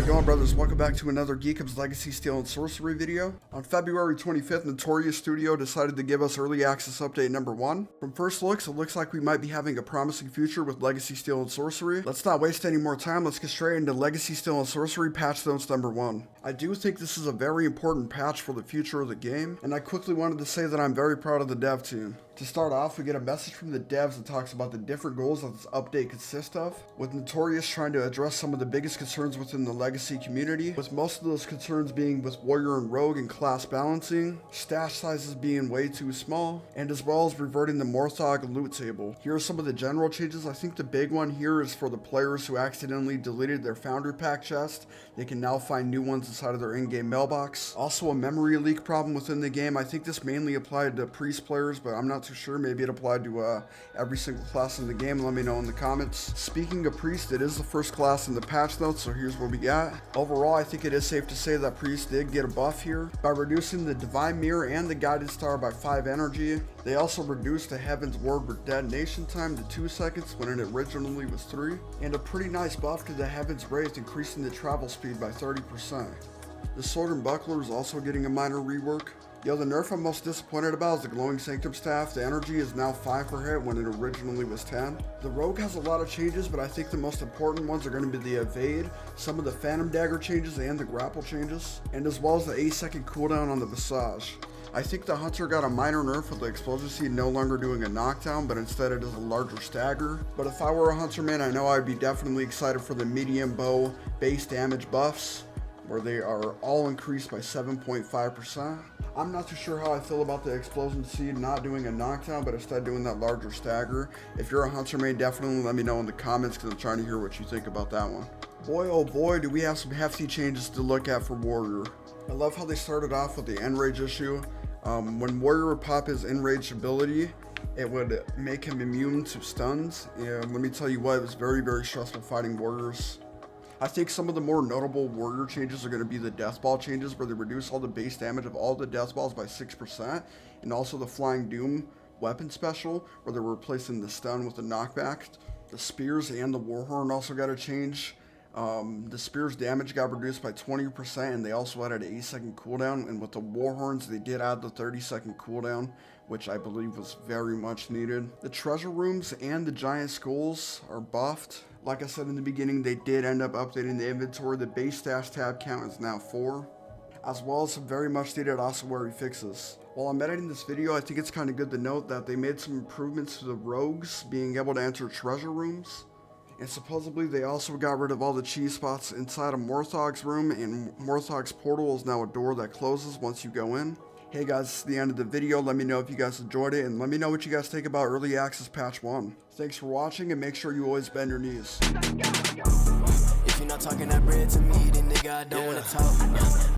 it going, brothers? Welcome back to another Geekub's Legacy Steel and Sorcery video. On February 25th, Notorious Studio decided to give us early access update number 1. From first looks, it looks like we might be having a promising future with Legacy Steel and Sorcery. Let's not waste any more time, let's get straight into Legacy Steel and Sorcery patch notes number 1. I do think this is a very important patch for the future of the game, and I quickly wanted to say that I'm very proud of the dev team. To start off, we get a message from the devs that talks about the different goals that this update consists of, with Notorious trying to address some of the biggest concerns within the Legacy community, with most of those concerns being with Warrior and Rogue and class balancing, stash sizes being way too small, and as well as reverting the Morthog loot table. Here are some of the general changes. I think the big one here is for the players who accidentally deleted their Foundry Pack chest. They can now find new ones inside of their in-game mailbox. Also a memory leak problem within the game. I think this mainly applied to Priest players, but I'm not too sure. Maybe it applied to every single class in the game. Let me know in the comments. Speaking of Priest, it is the first class in the patch notes, so here's what we got. Overall, I think it is safe to say that Priest did get a buff here by reducing the Divine Mirror and the Guided Star by 5 energy. They also reduced the Heaven's Word detonation time to 2 seconds when it originally was 3, and a pretty nice buff to the Heaven's Wraith, increasing the travel speed by 30%. The Sword and Buckler is also getting a minor rework. The other nerf I'm most disappointed about is the Glowing Sanctum Staff. The energy is now 5 per hit when it originally was 10. The Rogue has a lot of changes, but I think the most important ones are going to be the Evade, some of the Phantom Dagger changes, and the Grapple changes, and as well as the 8-second cooldown on the Visage. I think the Hunter got a minor nerf with the Explosion Seed no longer doing a knockdown, but instead it is a larger stagger. But if I were a Hunter man, I know I'd be definitely excited for the medium bow base damage buffs, where they are all increased by 7.5%. I'm not too sure how I feel about the Explosion Seed not doing a knockdown, but instead doing that larger stagger. If you're a Hunter main, definitely let me know in the comments, because I'm trying to hear what you think about that one. Boy oh boy, do we have some hefty changes to look at for Warrior. I love how they started off with the Enrage issue. When Warrior would pop his Enrage ability, it would make him immune to stuns, and let me tell you what, it was very, very stressful fighting Warriors. I think some of the more notable Warrior changes are going to be the Death Ball changes, where they reduce all the base damage of all the Death Balls by 6%, and also the Flying Doom weapon special, where they're replacing the stun with the knockback. The Spears and the Warhorn also got a change. The Spears damage got reduced by 20%, and they also added an 8-second cooldown, and with the Warhorns they did add the 30-second cooldown, which I believe was very much needed. The treasure rooms and the giant skulls are buffed. Like I said in the beginning, they did end up updating the inventory. The base stash tab count is now 4, as well as some very much needed ossuary fixes. While I'm editing this video, I think it's kind of good to note that they made some improvements to the rogues being able to enter treasure rooms. And supposedly they also got rid of all the cheese spots inside of Morthog's room, and Morthog's portal is now a door that closes once you go in. Hey guys, this is the end of the video. Let me know if you guys enjoyed it, and let me know what you guys think about Early Access Patch 1. Thanks for watching, and make sure you always bend your knees. If you're not talking that bread to me, then nigga, I don't wanna talk.